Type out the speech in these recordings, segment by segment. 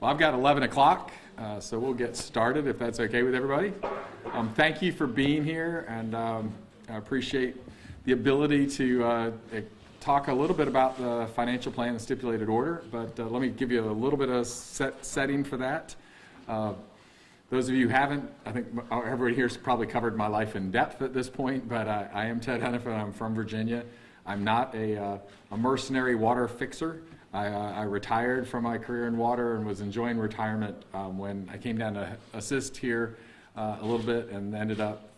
Well, I've got 11 o'clock, so we'll get started if that's okay with everybody. Thank you for being here, and I appreciate the ability to talk a little bit about the financial plan and stipulated order, but let me give you a little bit of setting for that. Those of you who haven't, I think everybody here's probably covered my life in depth at this point, but I am Ted Hennepin. I'm from Virginia. I'm not a mercenary water fixer. I retired from my career in water and was enjoying retirement when I came down to assist here a little bit, and ended up,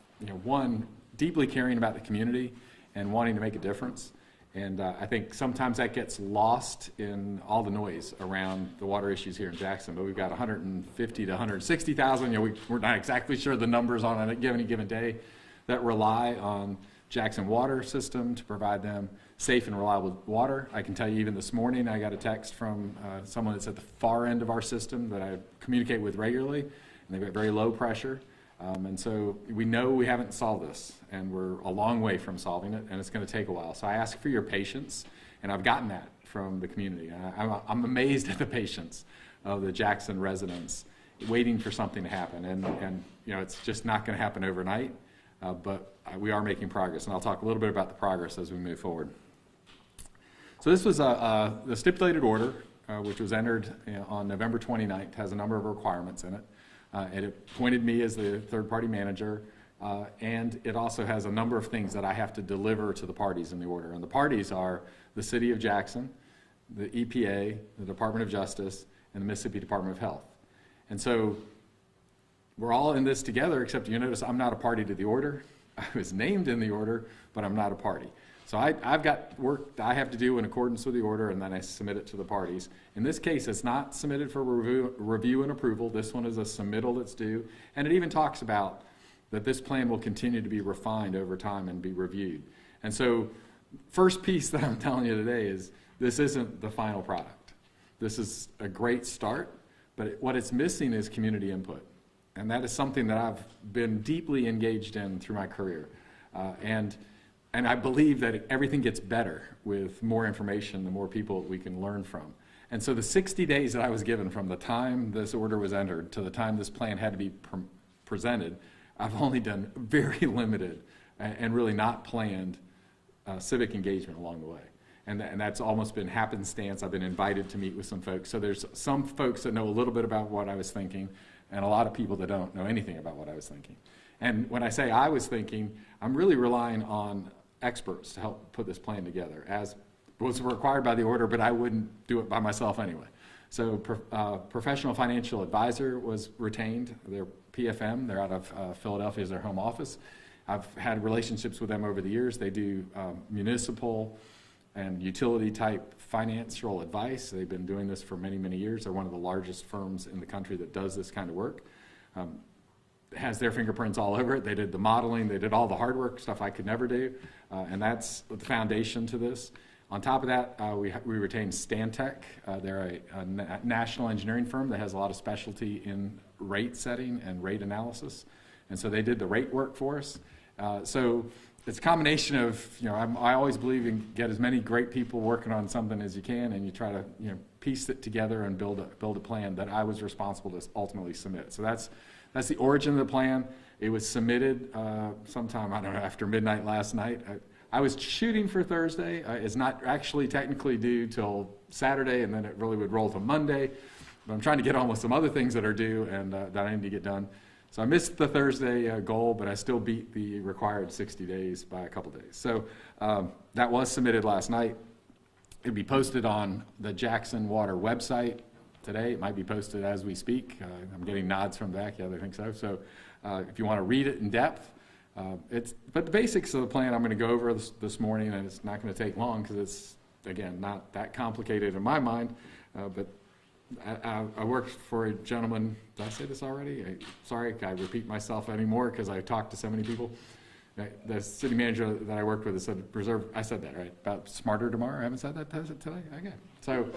one, deeply caring about the community and wanting to make a difference. And I think sometimes that gets lost in all the noise around the water issues here in Jackson. But we've got 150 to 160,000. We're not exactly sure the numbers on any given day that rely on Jackson water system to provide them safe and reliable water. I can tell you, even this morning, I got a text from someone that's at the far end of our system that I communicate with regularly, and they've got very low pressure. And so we know we haven't solved this, and we're a long way from solving it, and it's going to take a while. So I ask for your patience, and I've gotten that from the community. I'm amazed at the patience of the Jackson residents waiting for something to happen, and it's just not going to happen overnight, but we are making progress, and I'll talk a little bit about the progress as we move forward. So this was the stipulated order, which was entered on November 29th, has a number of requirements in it. It appointed me as the third-party manager, and it also has a number of things that I have to deliver to the parties in the order. And the parties are the City of Jackson, the EPA, the Department of Justice, and the Mississippi Department of Health. And so we're all in this together, except you notice I'm not a party to the order. I was named in the order, but I'm not a party. So I've got work that I have to do in accordance with the order, and then I submit it to the parties. In this case, it's not submitted for review and approval. This one is a submittal that's due, and it even talks about that this plan will continue to be refined over time and be reviewed. And so first piece that I'm telling you today is this isn't the final product. This is a great start, but what it's missing is community input. And that is something that I've been deeply engaged in through my career. And I believe that everything gets better with more information, the more people we can learn from. And so the 60 days that I was given from the time this order was entered to the time this plan had to be presented, I've only done very limited and really not planned civic engagement along the way. And that's almost been happenstance. I've been invited to meet with some folks. So there's some folks that know a little bit about what I was thinking, and a lot of people that don't know anything about what I was thinking. And when I say I was thinking, I'm really relying on experts to help put this plan together, as was required by the order, but I wouldn't do it by myself anyway. So professional financial advisor was retained. They're PFM. They're out of Philadelphia as their home office. I've had relationships with them over the years. They do municipal and utility type financial advice. They've been doing this for many, many years. They're one of the largest firms in the country that does this kind of work. Has their fingerprints all over it. They did the modeling, they did all the hard work, stuff I could never do, and that's the foundation to this. On top of that, we retained Stantec. They're a national engineering firm that has a lot of specialty in rate setting and rate analysis, and so they did the rate work for us. So it's a combination of, I always believe in get as many great people working on something as you can, and you try to piece it together and build a plan that I was responsible to ultimately submit. So that's the origin of the plan. It was submitted sometime, I don't know, after midnight last night. I was shooting for Thursday. It's not actually technically due till Saturday, and then it really would roll to Monday. But I'm trying to get on with some other things that are due and that I need to get done. So I missed the Thursday goal, but I still beat the required 60 days by a couple days. So that was submitted last night. It'd be posted on the Jackson Water website today. It might be posted as we speak. I'm getting nods from back. Yeah, they think so. So if you want to read it in depth, but the basics of the plan I'm going to go over this morning, and it's not going to take long because it's, again, not that complicated in my mind. But I worked for a gentleman. Did I say this already? Sorry, I repeat myself anymore because I talked to so many people. The city manager that I worked with said, I said that, right? About smarter tomorrow. I haven't said that today? Okay. So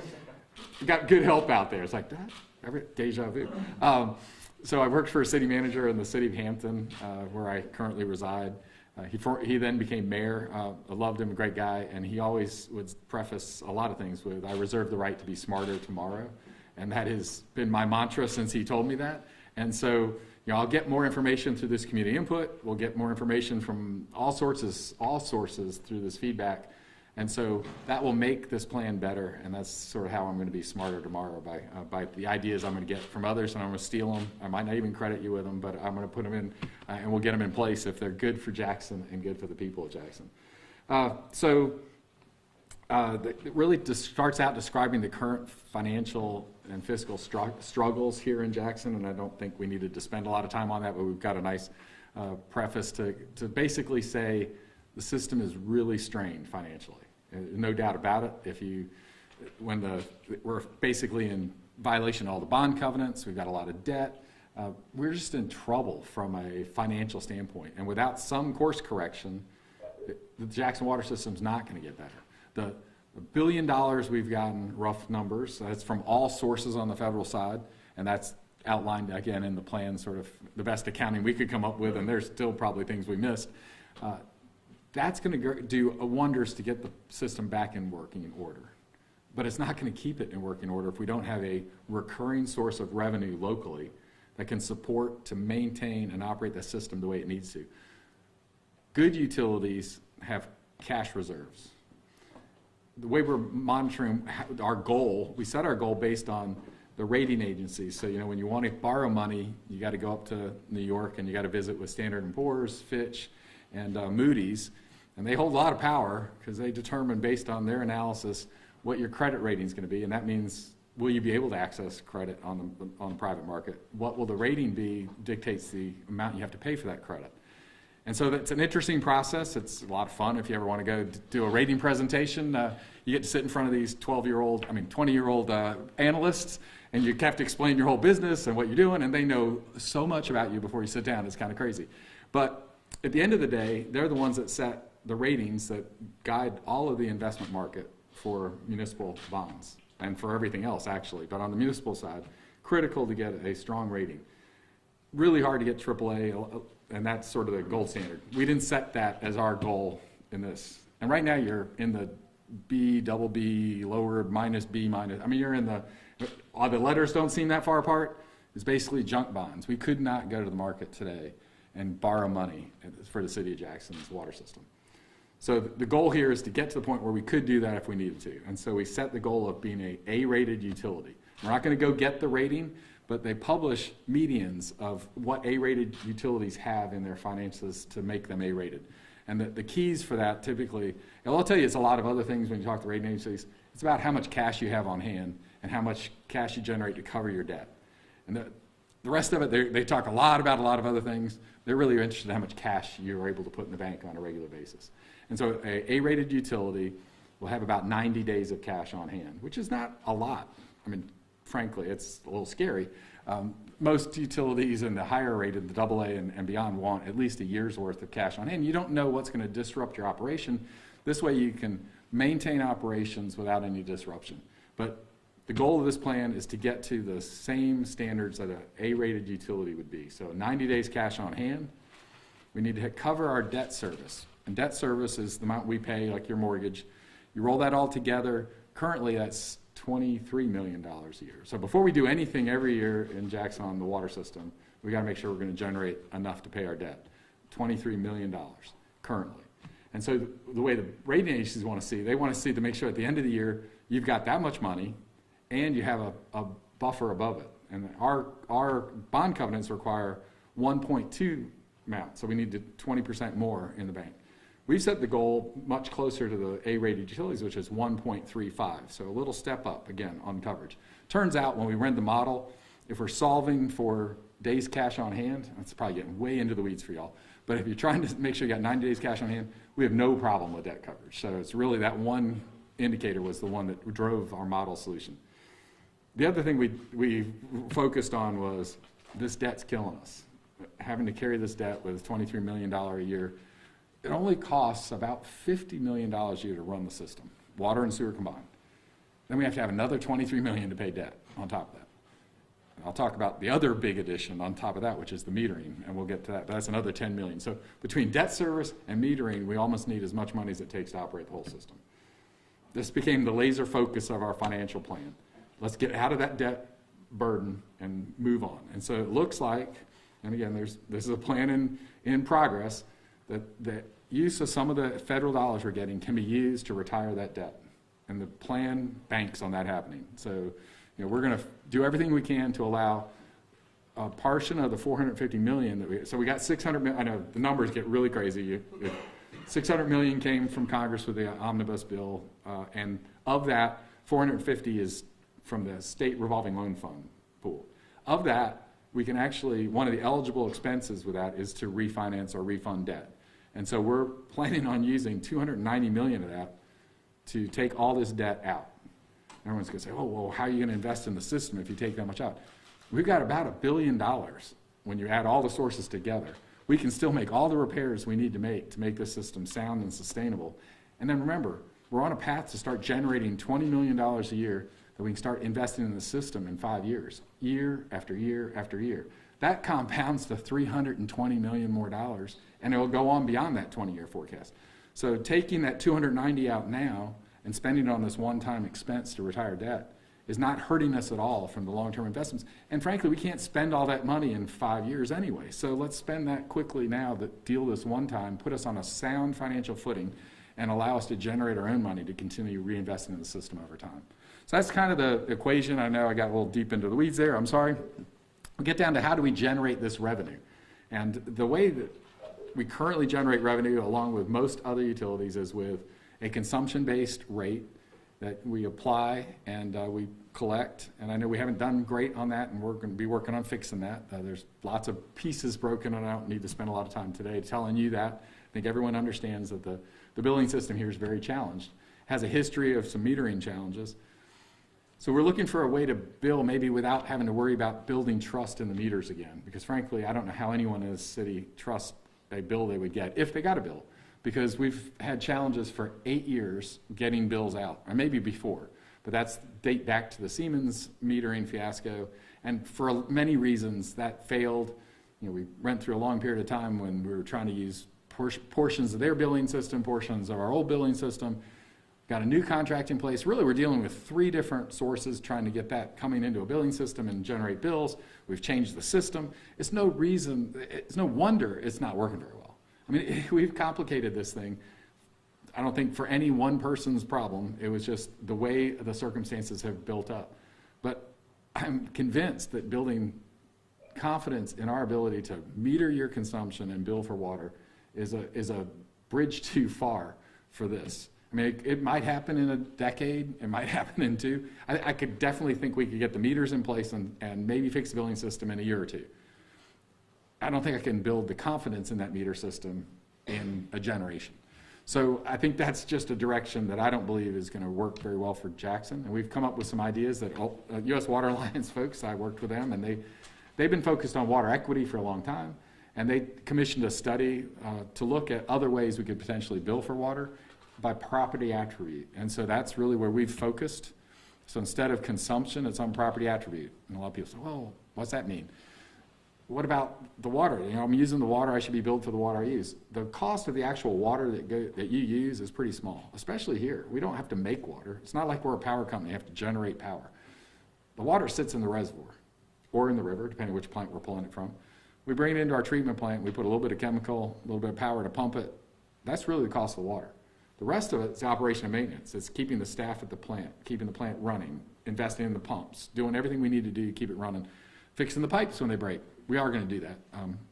we got good help out there. It's like, deja vu. So I worked for a city manager in the city of Hampton, where I currently reside. He then became mayor. I loved him, a great guy, and he always would preface a lot of things with, I reserve the right to be smarter tomorrow. And that has been my mantra since he told me that. And so, I'll get more information through this community input. We'll get more information from all sources through this feedback. And so that will make this plan better. And that's sort of how I'm going to be smarter tomorrow, by the ideas I'm going to get from others, and I'm going to steal them. I might not even credit you with them, but I'm going to put them in, and we'll get them in place if they're good for Jackson and good for the people of Jackson. It really just starts out describing the current financial and fiscal struggles here in Jackson, and I don't think we needed to spend a lot of time on that, but we've got a nice preface to basically say the system is really strained financially. No doubt about it. We're basically in violation of all the bond covenants, we've got a lot of debt, we're just in trouble from a financial standpoint, and without some course correction, the Jackson water system's not going to get better. The $1 billion we've gotten, rough numbers, that's from all sources on the federal side, and that's outlined again in the plan, sort of the best accounting we could come up with, and there's still probably things we missed. That's going to do wonders to get the system back in working order. But it's not going to keep it in working order if we don't have a recurring source of revenue locally that can support to maintain and operate the system the way it needs to. Good utilities have cash reserves. The way we're monitoring our goal, we set our goal based on the rating agencies. So, when you want to borrow money, you got to go up to New York and you got to visit with Standard & Poor's, Fitch, and Moody's. And they hold a lot of power because they determine based on their analysis what your credit rating is going to be. And that means, will you be able to access credit on the private market? What will the rating be dictates the amount you have to pay for that credit. And so that's an interesting process. It's a lot of fun if you ever want to go do a rating presentation. You get to sit in front of these 20-year-old analysts, and you have to explain your whole business and what you're doing, and they know so much about you before you sit down. It's kind of crazy. But at the end of the day, they're the ones that set the ratings that guide all of the investment market for municipal bonds and for everything else, actually. But on the municipal side, critical to get a strong rating. Really hard to get AAA, and that's sort of the gold standard. We didn't set that as our goal in this. And right now you're in the B, double B, lower, minus B, minus. I mean, you're in the letters don't seem that far apart. It's basically junk bonds. We could not go to the market today and borrow money for the city of Jackson's water system. So the goal here is to get to the point where we could do that if we needed to. And so we set the goal of being a A-rated utility. We're not going to go get the rating, but they publish medians of what A-rated utilities have in their finances to make them A-rated. And the keys for that typically, and I'll tell you, it's a lot of other things when you talk to rating agencies. It's about how much cash you have on hand and how much cash you generate to cover your debt. And the rest of it, they talk a lot about a lot of other things. They're really interested in how much cash you're able to put in the bank on a regular basis. And so a A-rated utility will have about 90 days of cash on hand, which is not a lot. I mean, frankly, it's a little scary. Most utilities in the higher rated, the AA and beyond, want at least a year's worth of cash on hand. You don't know what's going to disrupt your operation. This way you can maintain operations without any disruption. But the goal of this plan is to get to the same standards that an A-rated utility would be. So 90 days cash on hand. We need to cover our debt service. And debt service is the amount we pay, like your mortgage. You roll that all together. Currently, that's $23 million a year. So before we do anything every year in Jackson on the water system, we got to make sure we're going to generate enough to pay our debt. $23 million currently. And so the way the rating agencies want to see, they want to see to make sure at the end of the year you've got that much money and you have a buffer above it. And our bond covenants require 1.2 amount, so we need to 20% more in the bank. We've set the goal much closer to the A-rated utilities, which is 1.35, so a little step up, again, on coverage. Turns out when we ran the model, if we're solving for days cash on hand, that's probably getting way into the weeds for y'all, but if you're trying to make sure you got 90 days cash on hand, we have no problem with debt coverage. So it's really that one indicator was the one that drove our model solution. The other thing we focused on was this debt's killing us. Having to carry this debt with $23 million a year, it only costs about $50 million a year to run the system, water and sewer combined. Then we have to have another $23 million to pay debt on top of that. And I'll talk about the other big addition on top of that, which is the metering, and we'll get to that, but that's another $10 million. So between debt service and metering, we almost need as much money as it takes to operate the whole system. This became the laser focus of our financial plan. let's get out of that debt burden and move on. And so it looks like, and again, this is a plan in progress, that the use of some of the federal dollars we're getting can be used to retire that debt. And the plan banks on that happening. So, we're going to do everything we can to allow a portion of the $450 million so we got $600 million. I know the numbers get really crazy. $600 million came from Congress with the omnibus bill, and of that, $450 is from the state revolving loan fund pool. Of that, we can actually, one of the eligible expenses with that is to refinance or refund debt. And so we're planning on using $290 million of that to take all this debt out. Everyone's going to say, oh, well, how are you going to invest in the system if you take that much out? We've got about $1 billion when you add all the sources together. We can still make all the repairs we need to make this system sound and sustainable. And then remember, we're on a path to start generating $20 million a year that we can start investing in the system in 5 years, year after year after year. That compounds to $320 million more dollars, and it will go on beyond that 20-year forecast. So taking that 290 out now and spending it on this one-time expense to retire debt is not hurting us at all from the long-term investments. And frankly, we can't spend all that money in 5 years anyway. So let's spend that quickly now, that deal this one time, put us on a sound financial footing, and allow us to generate our own money to continue reinvesting in the system over time. So that's kind of the equation. I know I got a little deep into the weeds there. I'm sorry. We'll get down to how do we generate this revenue. And the way that we currently generate revenue, along with most other utilities, is with a consumption-based rate that we apply and we collect. And I know we haven't done great on that, and we're going to be working on fixing that. There's lots of pieces broken, and I don't need to spend a lot of time today telling you that. I think everyone understands that the billing system here is very challenged. It has a history of some metering challenges. So we're looking for a way to bill maybe without having to worry about building trust in the meters again, because frankly, I don't know how anyone in this city trusts a bill they would get if they got a bill, because we've had challenges for 8 years getting bills out, or maybe before, but that's date back to the Siemens metering fiasco, and for many reasons that failed. We went through a long period of time when we were trying to use portions of their billing system, portions of our old billing system. Got a new contract in place. Really, we're dealing with 3 different sources trying to get that coming into a billing system and generate bills. We've changed the system. It's no wonder it's not working very well. I mean, we've complicated this thing. I don't think for any one person's problem. It was just the way the circumstances have built up. But I'm convinced that building confidence in our ability to meter your consumption and bill for water is a bridge too far for this. I mean, it might happen in a decade, it might happen in 2. I could definitely think we could get the meters in place and maybe fix the billing system in a year or 2. I don't think I can build the confidence in that meter system in a generation. So I think that's just a direction that I don't believe is going to work very well for Jackson. And we've come up with some ideas that U.S. Water Alliance folks, I worked with them, and they've been focused on water equity for a long time. And they commissioned a study to look at other ways we could potentially bill for water by property attribute. And so that's really where we've focused. So instead of consumption, it's on property attribute. And a lot of people say, well, what's that mean? What about the water? I'm using the water, I should be billed for the water I use. The cost of the actual water that you use is pretty small, especially here. We don't have to make water. It's not like we're a power company, you have to generate power. The water sits in the reservoir or in the river, depending on which plant we're pulling it from. We bring it into our treatment plant, we put a little bit of chemical, a little bit of power to pump it. That's really the cost of the water. The rest of it is operation and maintenance. It's keeping the staff at the plant, keeping the plant running, investing in the pumps, doing everything we need to do to keep it running, fixing the pipes when they break. We are going to do that.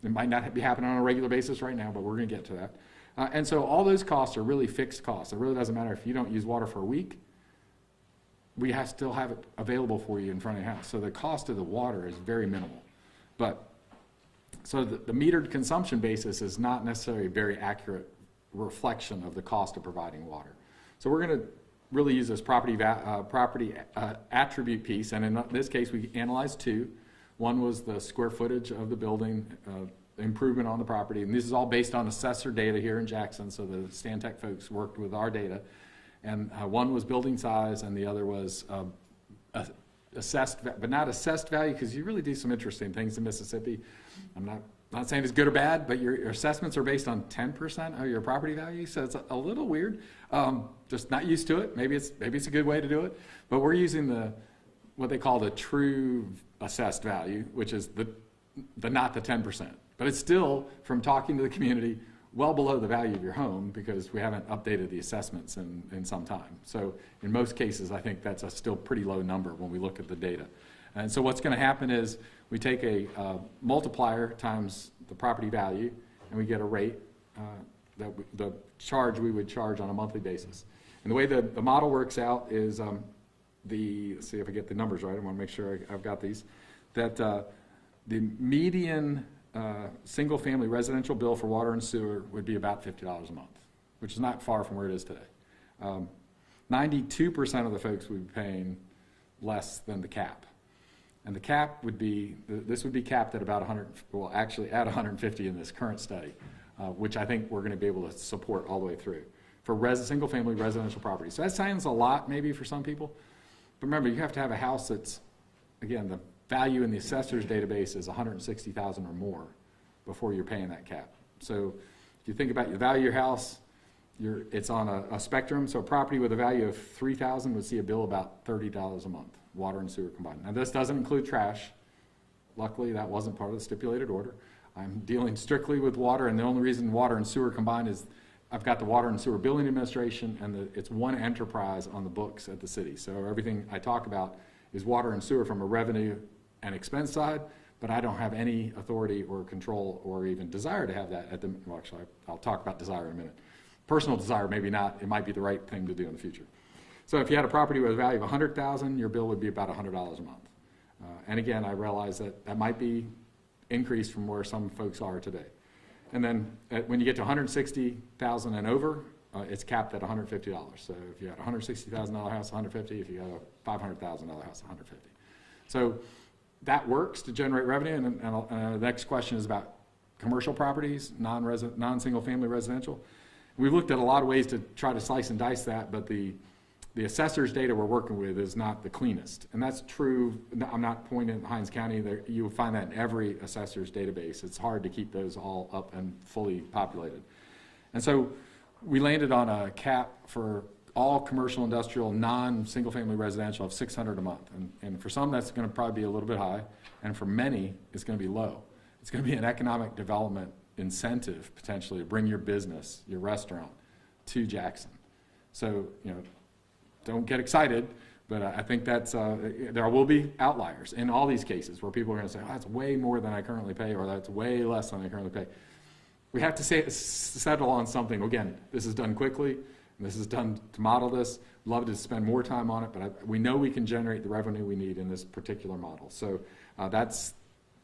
It might not be happening on a regular basis right now, but we're going to get to that. And so all those costs are really fixed costs. It really doesn't matter if you don't use water for a week. We still have it available for you in front of your house. So the cost of the water is very minimal. But so the metered consumption basis is not necessarily a very accurate reflection of the cost of providing water. So we're going to really use this property attribute piece, and in this case we analyzed 2. One was the square footage of the building, improvement on the property, and this is all based on assessor data here in Jackson, so the Stantec folks worked with our data. And one was building size, and the other was assessed, but not assessed value, because you really do some interesting things in Mississippi. I'm not saying it's good or bad, but your assessments are based on 10% of your property value, so it's a little weird. Just not used to it. Maybe it's a good way to do it. But we're using what they call the true assessed value, which is the not the 10%. But it's still, from talking to the community, well below the value of your home because we haven't updated the assessments in some time. So in most cases, I think that's a still pretty low number when we look at the data. And so what's going to happen is we take a multiplier times the property value, and we get a rate, the charge we would charge on a monthly basis. And the way the model works out is let's see if I get the numbers right. I want to make sure I've got these. That the median single family residential bill for water and sewer would be about $50 a month, which is not far from where it is today. 92% of the folks would be paying less than the cap. And the cap would be, this would be capped at about 100, well actually at 150 in this current study, which I think we're going to be able to support all the way through for single family residential property. So that sounds a lot maybe for some people, but remember you have to have a house that's, again, the value in the assessor's database is 160,000 or more before you're paying that cap. So if you think about the value of your house, it's on a spectrum. So a property with a value of 3,000 would see a bill about $30 a month, water and sewer combined. Now this doesn't include trash. Luckily that wasn't part of the stipulated order. I'm dealing strictly with water, and the only reason water and sewer combined is I've got the Water and Sewer Billing Administration, and it's one enterprise on the books at the city. So everything I talk about is water and sewer from a revenue and expense side, but I don't have any authority or control or even desire to have that at the, well actually I'll talk about desire in a minute. Personal desire, maybe not, it might be the right thing to do in the future. So if you had a property with a value of $100,000, your bill would be about $100 a month. And again, I realize that might be increased from where some folks are today. And then when you get to 160,000 and over, it's capped at $150. So if you had a $160,000 house, 150. If you got a $500,000 house, 150. So that works to generate revenue. And the next question is about commercial properties, non-single family residential. We've looked at a lot of ways to try to slice and dice that, but the assessor's data we're working with is not the cleanest. And that's true. I'm not pointing at Hinds County. You'll find that in every assessor's database. It's hard to keep those all up and fully populated. And so we landed on a cap for all commercial, industrial, non-single family residential of $600 a month. And for some, that's going to probably be a little bit high. And for many, it's going to be low. It's going to be an economic development incentive, potentially, to bring your business, your restaurant, to Jackson. So, don't get excited, but I think that's, there will be outliers in all these cases where people are going to say, oh, that's way more than I currently pay, or that's way less than I currently pay. We have to settle on something. Again, this is done quickly, and this is done to model this. Love to spend more time on it, but we know we can generate the revenue we need in this particular model. So that's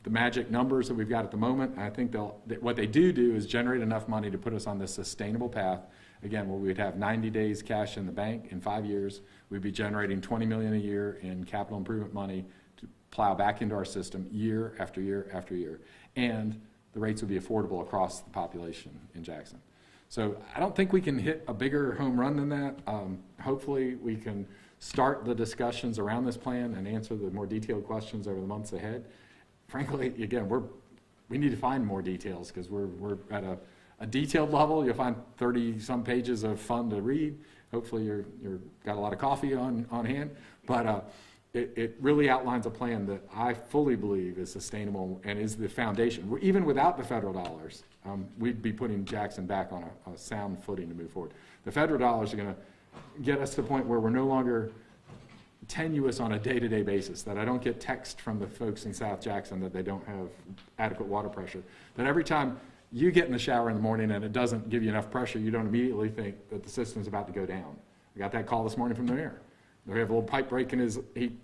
the magic numbers that we've got at the moment. I think what they do is generate enough money to put us on this sustainable path. Again, where we'd have 90 days cash in the bank in 5 years. We'd be generating $20 million a year in capital improvement money to plow back into our system year after year after year. And the rates would be affordable across the population in Jackson. So I don't think we can hit a bigger home run than that. Hopefully we can start the discussions around this plan and answer the more detailed questions over the months ahead. Frankly, again, we need to find more details because we're at a detailed level. You'll find 30-some pages of fun to read. Hopefully you're got a lot of coffee on hand. But it really outlines a plan that I fully believe is sustainable and is the foundation. Even without the federal dollars, we'd be putting Jackson back on a sound footing to move forward. The federal dollars are going to get us to the point where we're no longer tenuous on a day-to-day basis, that I don't get text from the folks in South Jackson that they don't have adequate water pressure, that every time you get in the shower in the morning and it doesn't give you enough pressure, you don't immediately think that the system's about to go down. I got that call this morning from the mayor. We have a little pipe break in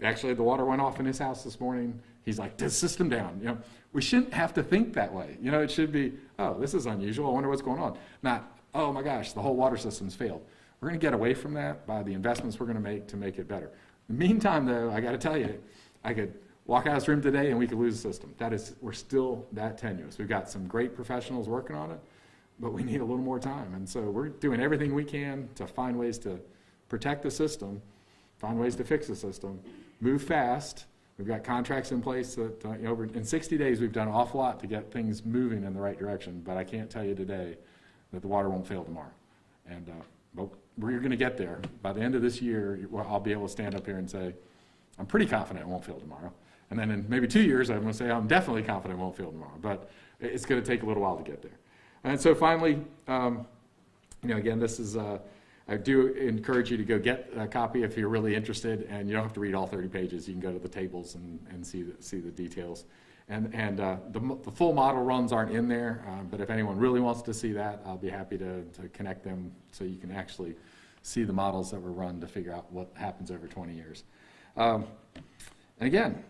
actually the water went off in his house this morning. He's like, the system down. We shouldn't have to think that way. It should be, oh, this is unusual. I wonder what's going on. Not, oh my gosh, the whole water system's failed. We're going to get away from that by the investments we're going to make it better. In the meantime, though, I got to tell you, I could walk out of this room today and we could lose the system. We're still that tenuous. We've got some great professionals working on it, but we need a little more time. And so we're doing everything we can to find ways to protect the system, find ways to fix the system, move fast. We've got contracts in place that, in 60 days, we've done an awful lot to get things moving in the right direction, but I can't tell you today that the water won't fail tomorrow. And but we're going to get there. By the end of this year, I'll be able to stand up here and say, I'm pretty confident it won't fail tomorrow. And then in maybe 2 years, I'm going to say I'm definitely confident it won't fail tomorrow. But it's going to take a little while to get there. And so finally, again, this is, I do encourage you to go get a copy if you're really interested, and you don't have to read all 30 pages. You can go to the tables and see the details. And the full model runs aren't in there, but if anyone really wants to see that, I'll be happy to connect them so you can actually see the models that were run to figure out what happens over 20 years. And again,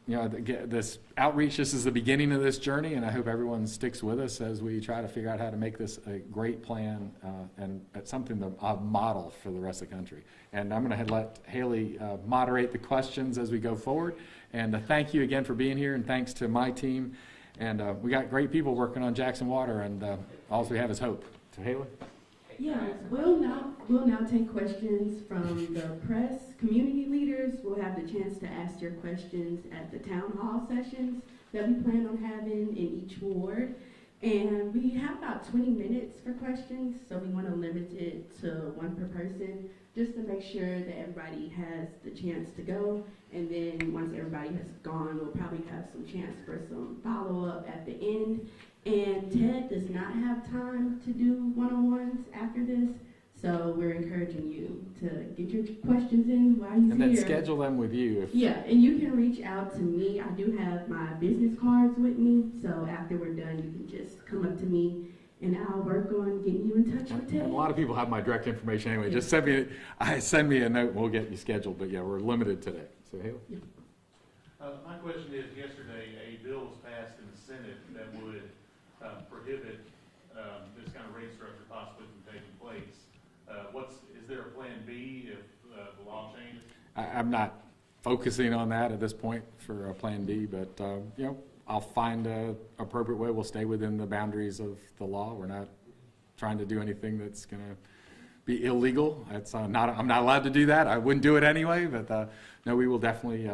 this outreach, this is the beginning of this journey, and I hope everyone sticks with us as we try to figure out how to make this a great plan and something a model for the rest of the country. And I'm going to let Haley moderate the questions as we go forward. And thank you again for being here, and thanks to my team. And we got great people working on Jackson Water, and all we have is hope. So Haley? Yeah, we'll now take questions from the press, community leaders. We'll have the chance to ask your questions at the town hall sessions that we plan on having in each ward. And we have about 20 minutes for questions, so we want to limit it to one per person, just to make sure that everybody has the chance to go. And then once everybody has gone, we'll probably have some chance for some follow-up at the end. And Ted does not have time to do one-on-ones after this, so we're encouraging you to get your questions in while he's here. And then schedule them with you. Yeah, and you can reach out to me. I do have my business cards with me, so after we're done, you can just come up to me, and I'll work on getting you in touch with Ted. And a lot of people have my direct information anyway. Just send me a note, and we'll get you scheduled. But yeah, we're limited today. So Haley? Yeah. My question is, yesterday a bill was passed in the Senate that would prohibit this kind of rate structure possibly from taking place. Is there a plan B if the law changes? I'm not focusing on that at this point for a plan B, but I'll find an appropriate way. We'll stay within the boundaries of the law. We're not trying to do anything that's going to be illegal. I'm not allowed to do that. I wouldn't do it anyway, but no, we will definitely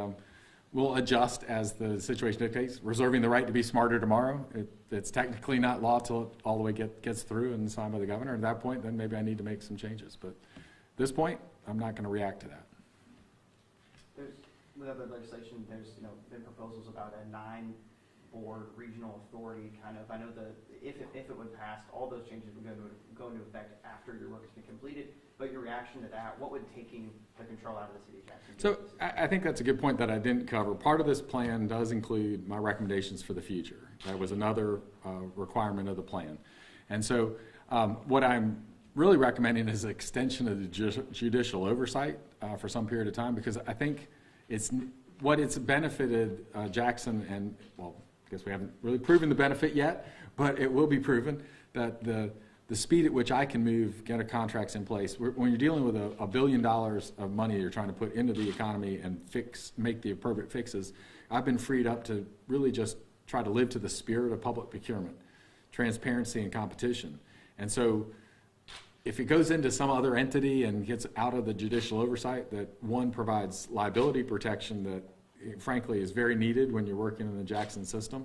we'll adjust as the situation dictates, reserving the right to be smarter tomorrow. It's technically not law till it all the way gets through and signed by the governor. At that point, then maybe I need to make some changes. But at this point, I'm not going to react to that. With other legislation, there's been proposals about a 9-board regional authority kind of. I know if it would pass, all those changes would go into effect after your work has been completed. But your reaction to that, what would taking the control out of the city of Jackson do? So I think that's a good point that I didn't cover. Part of this plan does include my recommendations for the future. That was another requirement of the plan. And so what I'm really recommending is an extension of the judicial oversight for some period of time, because I think it's benefited Jackson, and well, I guess we haven't really proven the benefit yet, but it will be proven that the speed at which I can get contracts in place. When you're dealing with $1 billion of money you're trying to put into the economy and make the appropriate fixes, I've been freed up to really just try to live to the spirit of public procurement, transparency and competition. And so if it goes into some other entity and gets out of the judicial oversight, that one provides liability protection that frankly is very needed when you're working in the Jackson system.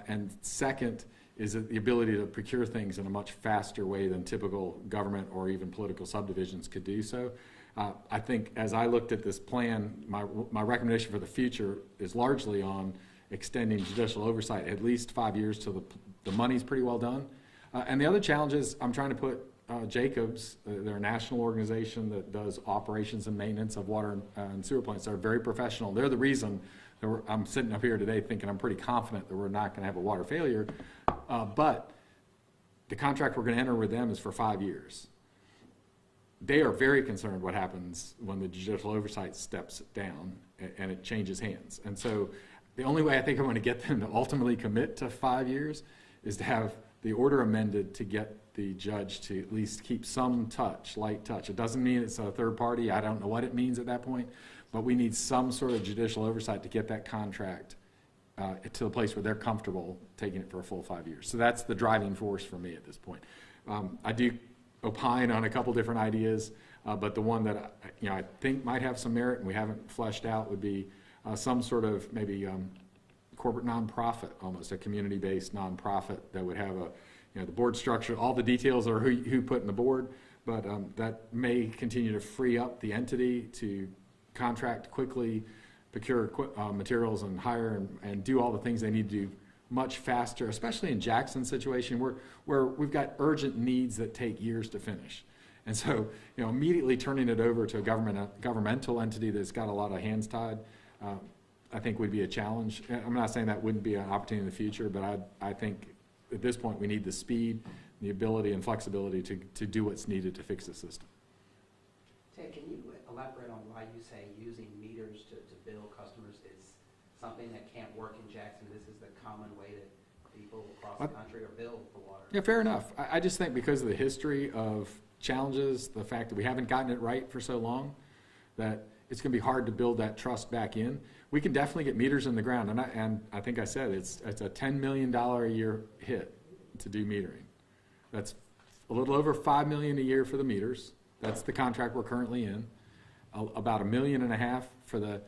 And second, is the ability to procure things in a much faster way than typical government or even political subdivisions could do so. I think as I looked at this plan, my recommendation for the future is largely on extending judicial oversight at least 5 years till the money's pretty well done. And the other challenge is I'm trying to put Jacobs, they're a national organization that does operations and maintenance of water and sewer plants. They're very professional. They're the reason that I'm sitting up here today thinking I'm pretty confident that we're not going to have a water failure. But the contract we're going to enter with them is for 5 years. They are very concerned what happens when the judicial oversight steps down and it changes hands. And so the only way I think I'm going to get them to ultimately commit to 5 years is to have the order amended to get the judge to at least keep some light touch. It doesn't mean it's a third party. I don't know what it means at that point, but we need some sort of judicial oversight to get that contract to the place where they're comfortable taking it for a full 5 years. So that's the driving force for me at this point. I do opine on a couple different ideas, but the one that I think might have some merit and we haven't fleshed out would be some sort of maybe corporate nonprofit, almost a community-based nonprofit that would have the board structure. All the details are who put in the board, but that may continue to free up the entity to contract quickly, procure materials and hire and do all the things they need to do much faster, especially in Jackson's situation where we've got urgent needs that take years to finish. And so, immediately turning it over to a governmental entity that's got a lot of hands tied, I think would be a challenge. I'm not saying that wouldn't be an opportunity in the future, but I think at this point we need the speed, the ability and flexibility to do what's needed to fix the system. Ted, can you elaborate on why you say using meters to bill customers is something that can't work in Jackson? This is the common way that people across the country are billed for water. Yeah, fair enough. I just think because of the history of challenges, the fact that we haven't gotten it right for so long, that it's going to be hard to build that trust back in. We can definitely get meters in the ground, and I think I said it's a $10 million a year hit to do metering. That's a little over $5 million a year for the meters. That's the contract we're currently in. About $1.5 million for the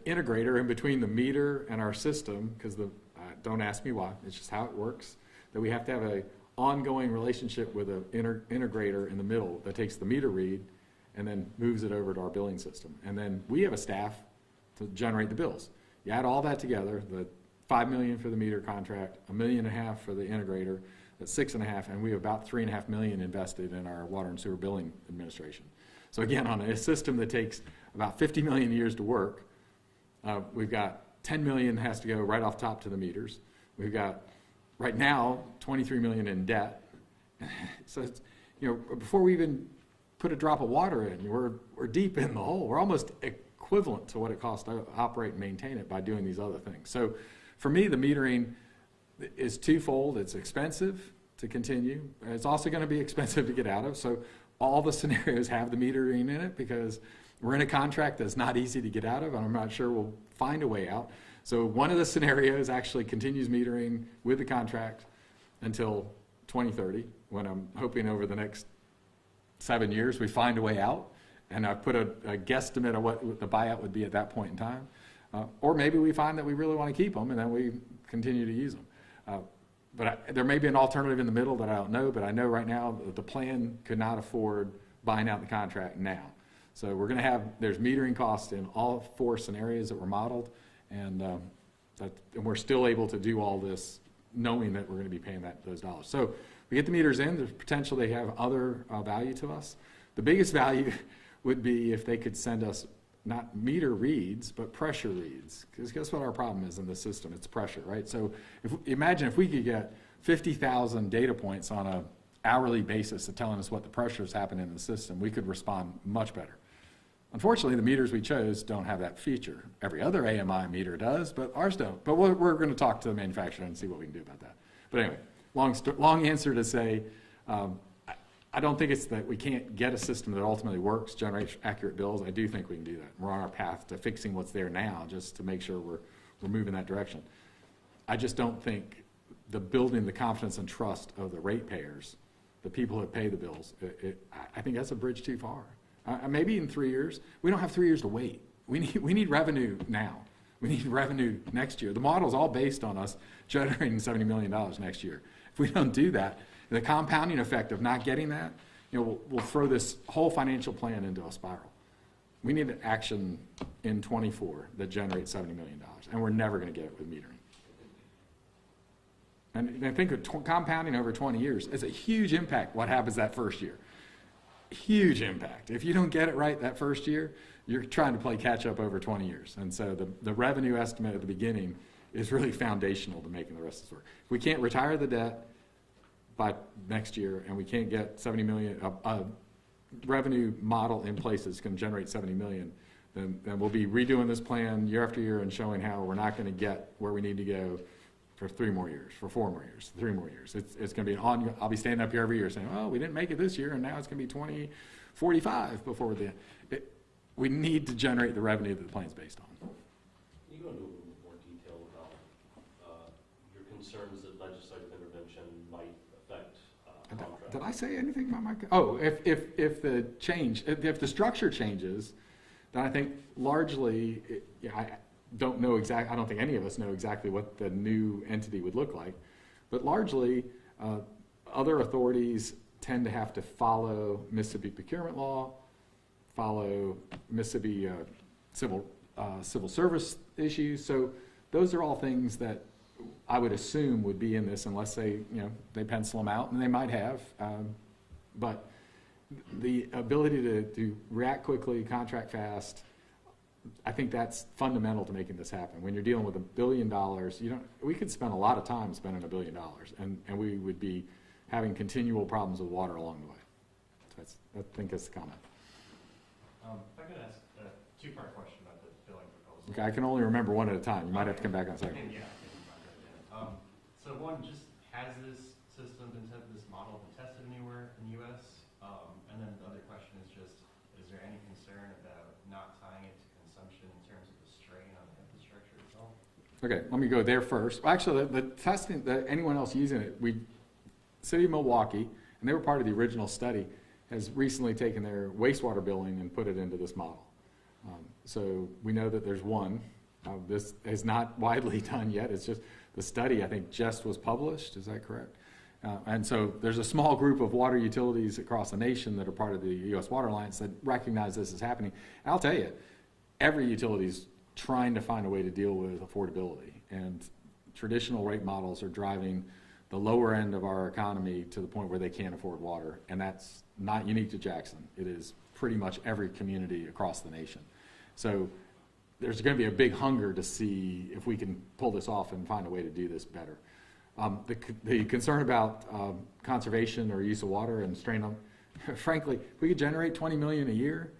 integrator in between the meter and our system, because don't ask me why, it's just how it works, that we have to have a ongoing relationship with an integrator in the middle that takes the meter read and then moves it over to our billing system. And then we have a staff to generate the bills. You add all that together, the $5 million for the meter contract, $1.5 million for the integrator, that's $6.5 million, and we have about $3.5 million invested in our water and sewer billing administration. So again, on a system that takes about 50 million years to work, we've got 10 million has to go right off top to the meters. We've got, right now, 23 million in debt. So it's, before we even put a drop of water in, we're deep in the hole. We're almost equivalent to what it costs to operate and maintain it by doing these other things. So for me, the metering is twofold. It's expensive to continue. It's also going to be expensive to get out of. So all the scenarios have the metering in it because we're in a contract that's not easy to get out of, and I'm not sure we'll find a way out. So one of the scenarios actually continues metering with the contract until 2030, when I'm hoping over the next 7 years we find a way out. And I've put a guesstimate of what the buyout would be at that point in time. Or maybe we find that we really want to keep them and then we continue to use them. There may be an alternative in the middle that I don't know, but I know right now that the plan could not afford buying out the contract now. So we're going to have, there's metering costs in all 4 scenarios that were modeled, and we're still able to do all this knowing that we're going to be paying those dollars. So we get the meters in, there's potential they have other value to us. The biggest value would be if they could send us not meter reads, but pressure reads. Because guess what our problem is in the system? It's pressure, right? So imagine if we could get 50,000 data points on an hourly basis of telling us what the pressure is happening in the system, we could respond much better. Unfortunately, the meters we chose don't have that feature. Every other AMI meter does, but ours don't. But we're going to talk to the manufacturer and see what we can do about that. But anyway, long answer to say, I don't think it's that we can't get a system that ultimately works, generates accurate bills. I do think we can do that. We're on our path to fixing what's there now just to make sure we're moving that direction. I just don't think building the confidence and trust of the ratepayers, the people that pay the bills, I think that's a bridge too far. Maybe in 3 years. We don't have 3 years to wait. We need revenue now. We need revenue next year. The model is all based on us generating $70 million next year. If we don't do that, the compounding effect of not getting that, we'll throw this whole financial plan into a spiral. We need an action in 24 that generates $70 million, and we're never going to get it with metering. And I think compounding over 20 years is a huge impact what happens that first year. Huge impact. If you don't get it right that first year, you're trying to play catch up over 20 years. And so the revenue estimate at the beginning is really foundational to making the rest of this work. If we can't retire the debt by next year and we can't get 70 million, a revenue model in place that's going to generate 70 million, then we'll be redoing this plan year after year and showing how we're not going to get where we need to go for 3 more years, for 4 more years, 3 more years. It's going to be I'll be standing up here every year saying, oh, we didn't make it this year, and now it's going to be 2045 before we need to generate the revenue that the plan's based on. Can you go into a little bit more detail about your concerns that legislative intervention might affect contracts? Did I say anything about my? Oh, if the structure changes, then I think largely, I don't know exactly. I don't think any of us know exactly what the new entity would look like, but largely, other authorities tend to have to follow Mississippi procurement law, follow Mississippi civil service issues. So those are all things that I would assume would be in this unless they pencil them out, and they might have. But the ability to react quickly, contract fast, I think that's fundamental to making this happen. When you're dealing with $1 billion, we could spend a lot of time spending $1 billion, and we would be having continual problems with water along the way. So I think that's the comment. If I could ask a two-part question about the billing proposal. Okay, I can only remember one at a time. You might have to come back on a second. Yeah. So one, just has this system been tested, this model been tested anywhere in the U.S.? And then the other question is just, is there any concern about not tying it to consumption in terms of the strain on the infrastructure itself? Okay, let me go there first. Well, actually, the testing, anyone else using it, City of Milwaukee, and they were part of the original study, has recently taken their wastewater billing and put it into this model. So we know that there's one. This is not widely done yet. It's just the study, I think, just was published. Is that correct? And so there's a small group of water utilities across the nation that are part of the U.S. Water Alliance that recognize this is happening. And I'll tell you, every utility is trying to find a way to deal with affordability. And traditional rate models are driving the lower end of our economy to the point where they can't afford water. And that's not unique to Jackson. It is pretty much every community across the nation. So there's going to be a big hunger to see if we can pull this off and find a way to do this better. The concern about conservation or use of water and strain on, frankly, if we could generate 20 million a year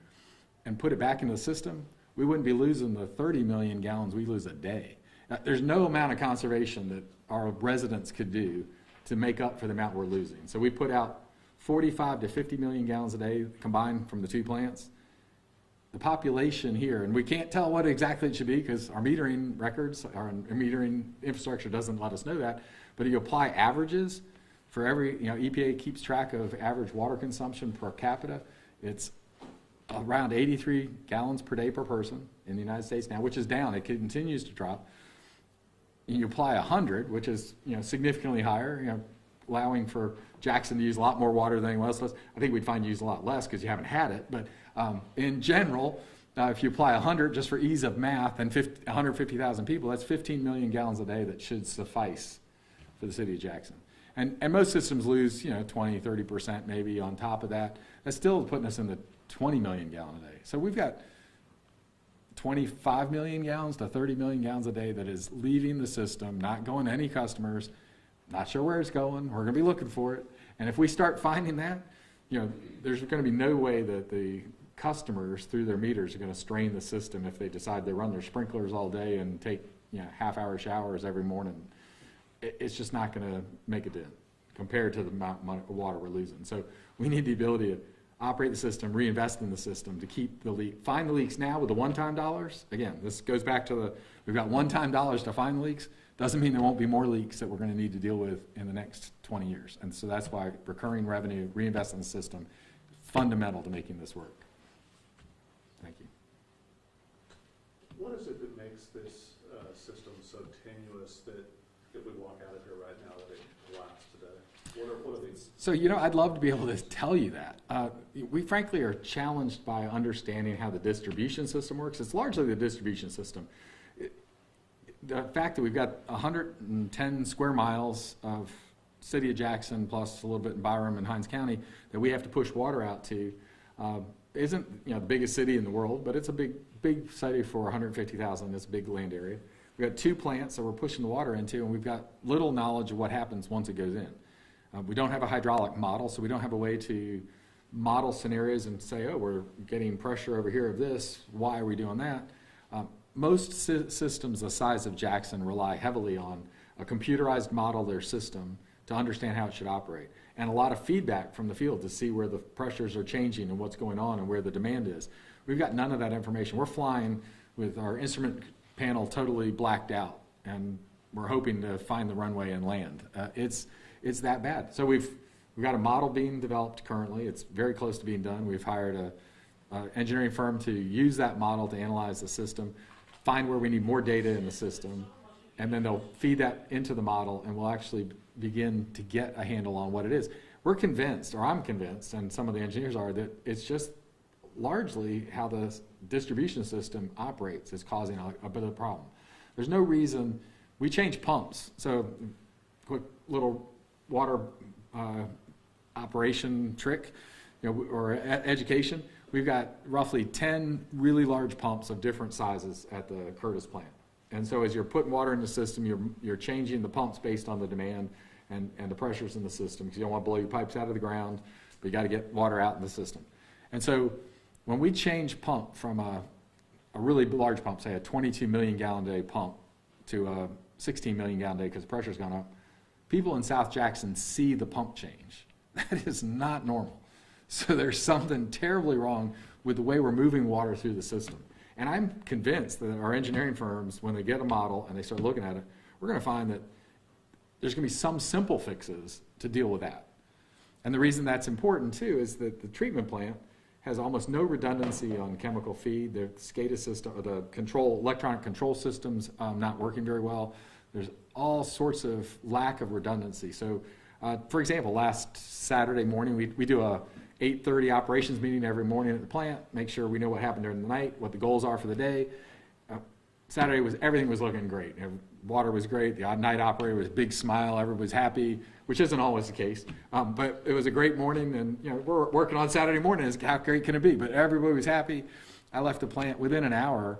and put it back into the system, we wouldn't be losing the 30 million gallons we lose a day. Now, there's no amount of conservation that our residents could do to make up for the amount we're losing. So we put out 45 to 50 million gallons a day combined from the two plants. The population here, and we can't tell what exactly it should be because our metering records, our metering infrastructure doesn't let us know that, but you apply averages for every, EPA keeps track of average water consumption per capita. It's around 83 gallons per day per person in the United States now, which is down. It continues to drop. And you apply 100, which is significantly higher, allowing for Jackson to use a lot more water than anyone else does. I think we'd find you use a lot less because you haven't had it, but in general, if you apply 100 just for ease of math and 150,000 people, that's 15 million gallons a day that should suffice for the city of Jackson. And most systems lose 20, 30% maybe on top of that. That's still putting us in the 20 million gallon a day. So we've got 25 million gallons to 30 million gallons a day that is leaving the system, not going to any customers, not sure where it's going. We're going to be looking for it. And if we start finding that, there's going to be no way that the customers through their meters are going to strain the system if they decide they run their sprinklers all day and take half-hour showers every morning. It's just not going to make a dent compared to the amount of water we're losing. So we need the ability to operate the system, reinvest in the system to keep the leak. Find the leaks now with the one-time dollars. Again, this goes back to we've got one-time dollars to find the leaks. Doesn't mean there won't be more leaks that we're going to need to deal with in the next 20 years. And so that's why recurring revenue, reinvest in the system, fundamental to making this work. Thank you. What is it that makes this system so tenuous that if we walk out of here right now that it collapsed today? What are these? So, I'd love to be able to tell you that. We frankly are challenged by understanding how the distribution system works. It's largely the distribution system. The fact that we've got 110 square miles of city of Jackson plus a little bit in Byram and Hinds County that we have to push water out to isn't the biggest city in the world, but it's a big city for 150,000. It's a big land area. We've got 2 plants that we're pushing the water into, and we've got little knowledge of what happens once it goes in. We don't have a hydraulic model, so we don't have a way to model scenarios and say, oh, we're getting pressure over here of this. Why are we doing that? Most systems the size of Jackson rely heavily on a computerized model of their system to understand how it should operate, and a lot of feedback from the field to see where the pressures are changing and what's going on and where the demand is. We've got none of that information. We're flying with our instrument panel totally blacked out, and we're hoping to find the runway and land. It's that bad. So we've got a model being developed currently. It's very close to being done. We've hired an engineering firm to use that model to analyze the system, find where we need more data in the system, and then they'll feed that into the model, and we'll actually begin to get a handle on what it is. We're convinced, or I'm convinced, and some of the engineers are, that it's just largely how the distribution system operates is causing a bit of a problem. There's no reason, we change pumps. So quick little water operation trick, or education. We've got roughly 10 really large pumps of different sizes at the Curtis plant. And so as you're putting water in the system, you're changing the pumps based on the demand and the pressures in the system, because you don't want to blow your pipes out of the ground, but you got to get water out in the system. And so when we change pump from a really large pump, say a 22 million gallon a day pump, to a 16 million gallon a day because the pressure's gone up, people in South Jackson see the pump change. That is not normal. So there's something terribly wrong with the way we're moving water through the system. And I'm convinced that our engineering firms, when they get a model and they start looking at it, we're going to find that there's going to be some simple fixes to deal with that. And the reason that's important too is that the treatment plant has almost no redundancy on chemical feed. The SCADA system, or the electronic control systems, not working very well. There's all sorts of lack of redundancy. So, for example, last Saturday morning, we do a 8:30 operations meeting every morning at the plant, make sure we know what happened during the night, what the goals are for the day. Saturday everything was looking great. Water was great. The night operator was a big smile. Everybody was happy, which isn't always the case. But it was a great morning, and we're working on Saturday morning. How great can it be? But everybody was happy. I left the plant within an hour.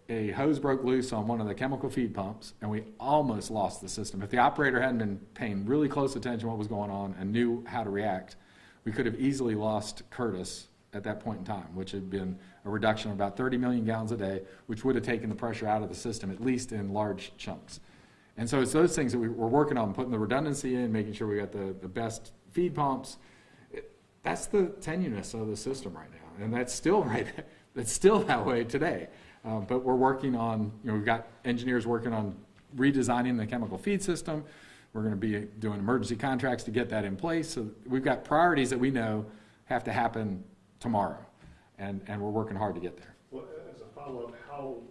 A hose broke loose on one of the chemical feed pumps, and we almost lost the system. If the operator hadn't been paying really close attention to what was going on and knew how to react, we could have easily lost Curtis at that point in time, which had been a reduction of about 30 million gallons a day, which would have taken the pressure out of the system, at least in large chunks. And so it's those things that we're working on, putting the redundancy in, making sure we got the best feed pumps. That's the tenuousness of the system right now, and that's still that's still that way today. But we're working on, we've got engineers working on redesigning the chemical feed system. We're going to be doing emergency contracts to get that in place. So we've got priorities that we know have to happen tomorrow, and we're working hard to get there. Well, as a follow-up, how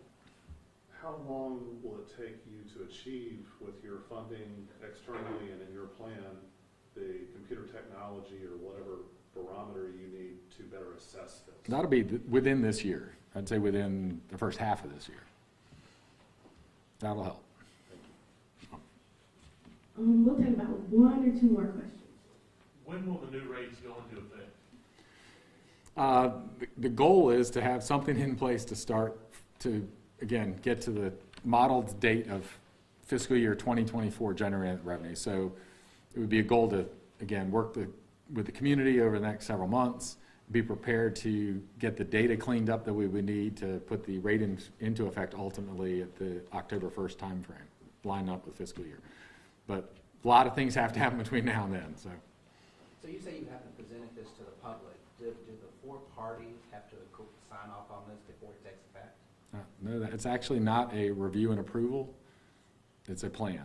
long will it take you to achieve with your funding externally and in your plan the computer technology or whatever barometer you need to better assess this? That'll be within this year. I'd say within the first half of this year. That'll help. We'll take about one or two more questions. When will the new rates go into effect? The goal is to have something in place to start to, again, get to the modeled date of fiscal year 2024 generated revenue. So it would be a goal to, again, work with the community over the next several months, be prepared to get the data cleaned up that we would need to put the ratings into effect ultimately at the October 1st time frame, line up with fiscal year. But a lot of things have to happen between now and then. So you say you haven't presented this to the public. Do the four parties have to sign off on this before it takes effect? No, it's actually not a review and approval. It's a plan.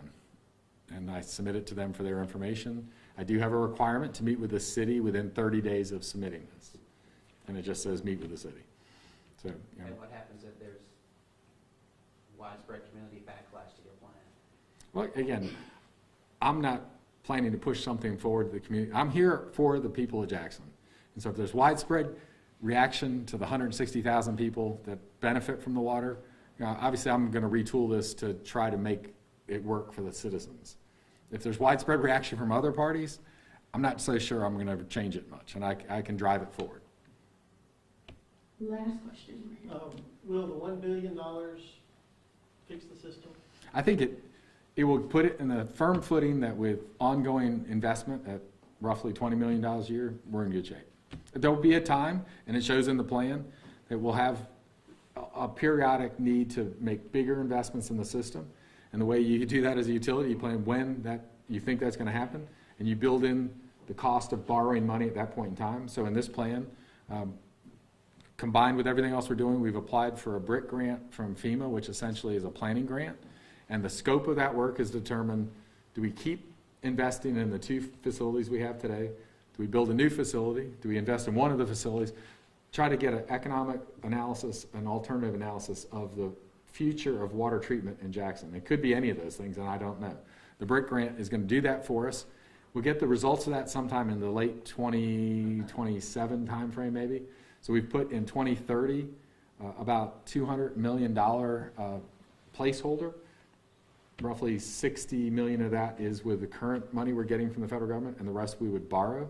And I submit it to them for their information. I do have a requirement to meet with the city within 30 days of submitting this. And it just says meet with the city. So, And what happens if there's widespread community backlash to your plan? Well, again, I'm not planning to push something forward to the community. I'm here for the people of Jackson. And so if there's widespread reaction to the 160,000 people that benefit from the water, obviously I'm going to retool this to try to make it work for the citizens. If there's widespread reaction from other parties, I'm not so sure I'm going to change it much, and I can drive it forward. Last question. Will the $1 billion fix the system? I think it will put it in a firm footing that with ongoing investment at roughly $20 million a year, we're in good shape. There will be a time, and it shows in the plan, that we'll have a periodic need to make bigger investments in the system. And the way you do that as a utility, you plan when that you think that's going to happen, and you build in the cost of borrowing money at that point in time. So in this plan, combined with everything else we're doing, we've applied for a BRIC grant from FEMA, which essentially is a planning grant. And the scope of that work is determined, do we keep investing in the two facilities we have today? Do we build a new facility? Do we invest in one of the facilities? Try to get an economic analysis, an alternative analysis of the future of water treatment in Jackson. It could be any of those things, and I don't know. The BRIC grant is going to do that for us. We'll get the results of that sometime in the late 2027 timeframe, maybe. So we've put in 2030 about $200 million placeholder. Roughly 60 million of that is with the current money we're getting from the federal government, and the rest we would borrow.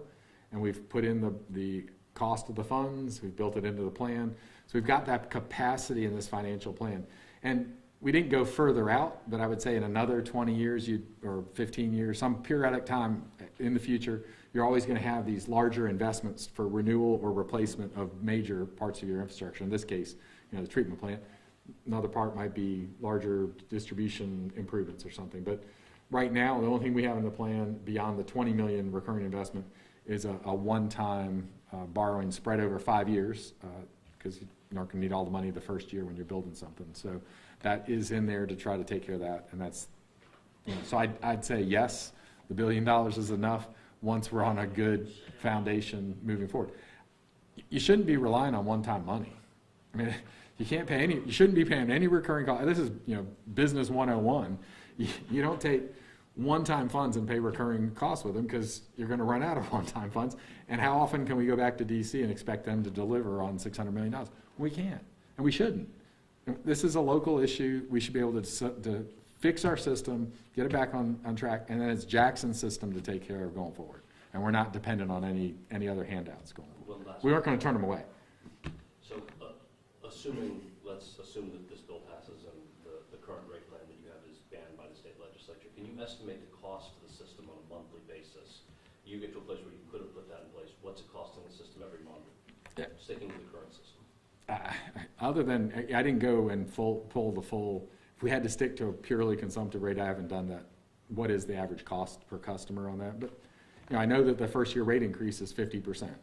And we've put in the cost of the funds, we've built it into the plan. So we've got that capacity in this financial plan. And we didn't go further out, but I would say in another 20 years or 15 years, some periodic time in the future, you're always going to have these larger investments for renewal or replacement of major parts of your infrastructure. In this case, the treatment plant. Another part might be larger distribution improvements or something. But right now, the only thing we have in the plan beyond the 20 million recurring investment is a one-time borrowing spread over 5 years, because you're not going to need all the money the first year when you're building something. So that is in there to try to take care of that. And that's, so I'd say yes, the $1 billion is enough once we're on a good foundation moving forward. You shouldn't be relying on one-time money. I mean, you shouldn't be paying any recurring costs. This is, business 101. You don't take one-time funds and pay recurring costs with them, because you're going to run out of one-time funds. And how often can we go back to DC and expect them to deliver on $600 million? We can't, and we shouldn't. This is a local issue. We should be able to fix our system, get it back on track, and then it's Jackson's system to take care of going forward. And we're not dependent on any other handouts going forward. We aren't going to turn them away. So let's assume that this bill passes and the current rate plan that you have is banned by the state legislature. Can you estimate the cost to the system on a monthly basis? You get to a place where you could have put that in place. What's it costing the system every month, sticking to the current system? Other than, I didn't go and pull the full, if we had to stick to a purely consumptive rate, I haven't done that. What is the average cost per customer on that? But I know that the first year rate increase is 50%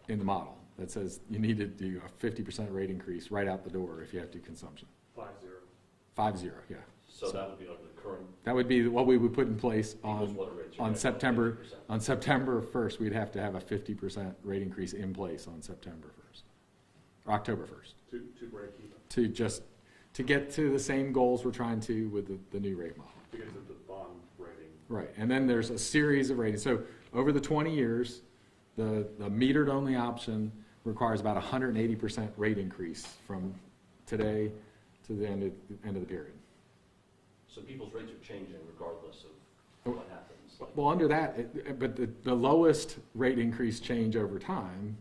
in the model. That says you need to do a 50% rate increase right out the door if you have to do consumption. 5-0, yeah. So that would be under the current. That would be what we would put in place on September. On September 1st. We'd have to have a 50% rate increase in place on September 1st, or October 1st. To break even. To get to the same goals we're trying to with the new rate model. To get to the bond rating. Right, and then there's a series of ratings. So over the 20 years, the metered only option requires about 180% rate increase from today to the end of the period. So people's rates are changing regardless of what happens. Well, under that, but the lowest rate increase change over time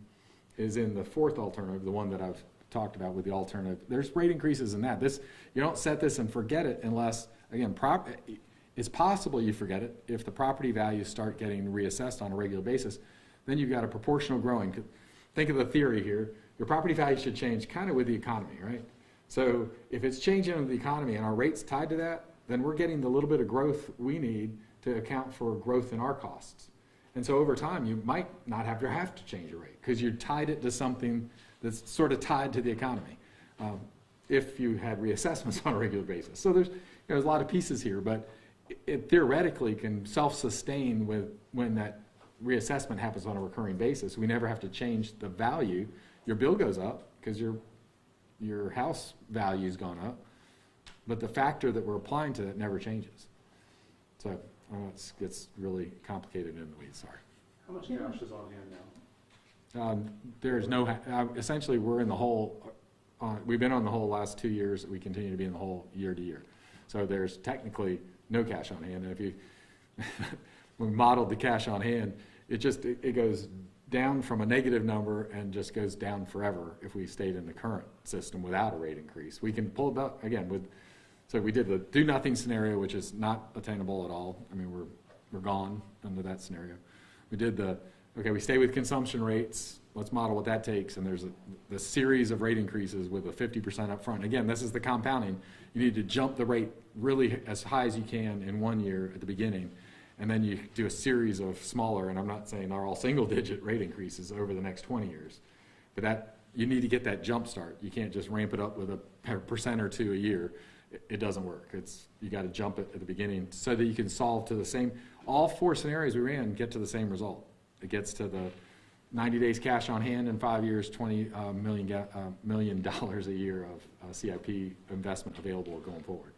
is in the fourth alternative, the one that I've talked about with the alternative. There's rate increases in that. You don't set this and forget it unless, again, it's possible you forget it if the property values start getting reassessed on a regular basis. Then you've got a proportional growing. Think of the theory here. Your property value should change kind of with the economy, right? So if it's changing with the economy and our rate's tied to that, then we're getting the little bit of growth we need to account for growth in our costs. And so over time, you might not have to change your rate because you tied it to something that's sort of tied to the economy if you had reassessments on a regular basis. So there's a lot of pieces here, but it theoretically can self-sustain when that reassessment happens on a recurring basis. We never have to change the value. Your bill goes up because your house value's gone up, but the factor that we're applying to that never changes. So it gets really complicated in the weeds, sorry. How much cash is on hand now? There is no, essentially we're in the hole, we've been on the hole last 2 years, we continue to be in the hole year to year. So there's technically no cash on hand, and if you, we modeled the cash on hand, it goes down from a negative number and just goes down forever if we stayed in the current system without a rate increase. We can pull it up again so we did the do nothing scenario, which is not attainable at all. I mean, we're gone under that scenario. We did we stay with consumption rates. Let's model what that takes, and there's the series of rate increases with a 50% up front. Again, this is the compounding. You need to jump the rate really as high as you can in 1 year at the beginning, and then you do a series of smaller, and I'm not saying they're all single-digit rate increases over the next 20 years, but that you need to get that jump start. You can't just ramp it up with a percent or two a year. It doesn't work. You got to jump it at the beginning so that you can solve to the same. All 4 scenarios we ran get to the same result. It gets to the 90 days cash on hand in 5 years, $20 million a year of CIP investment available going forward.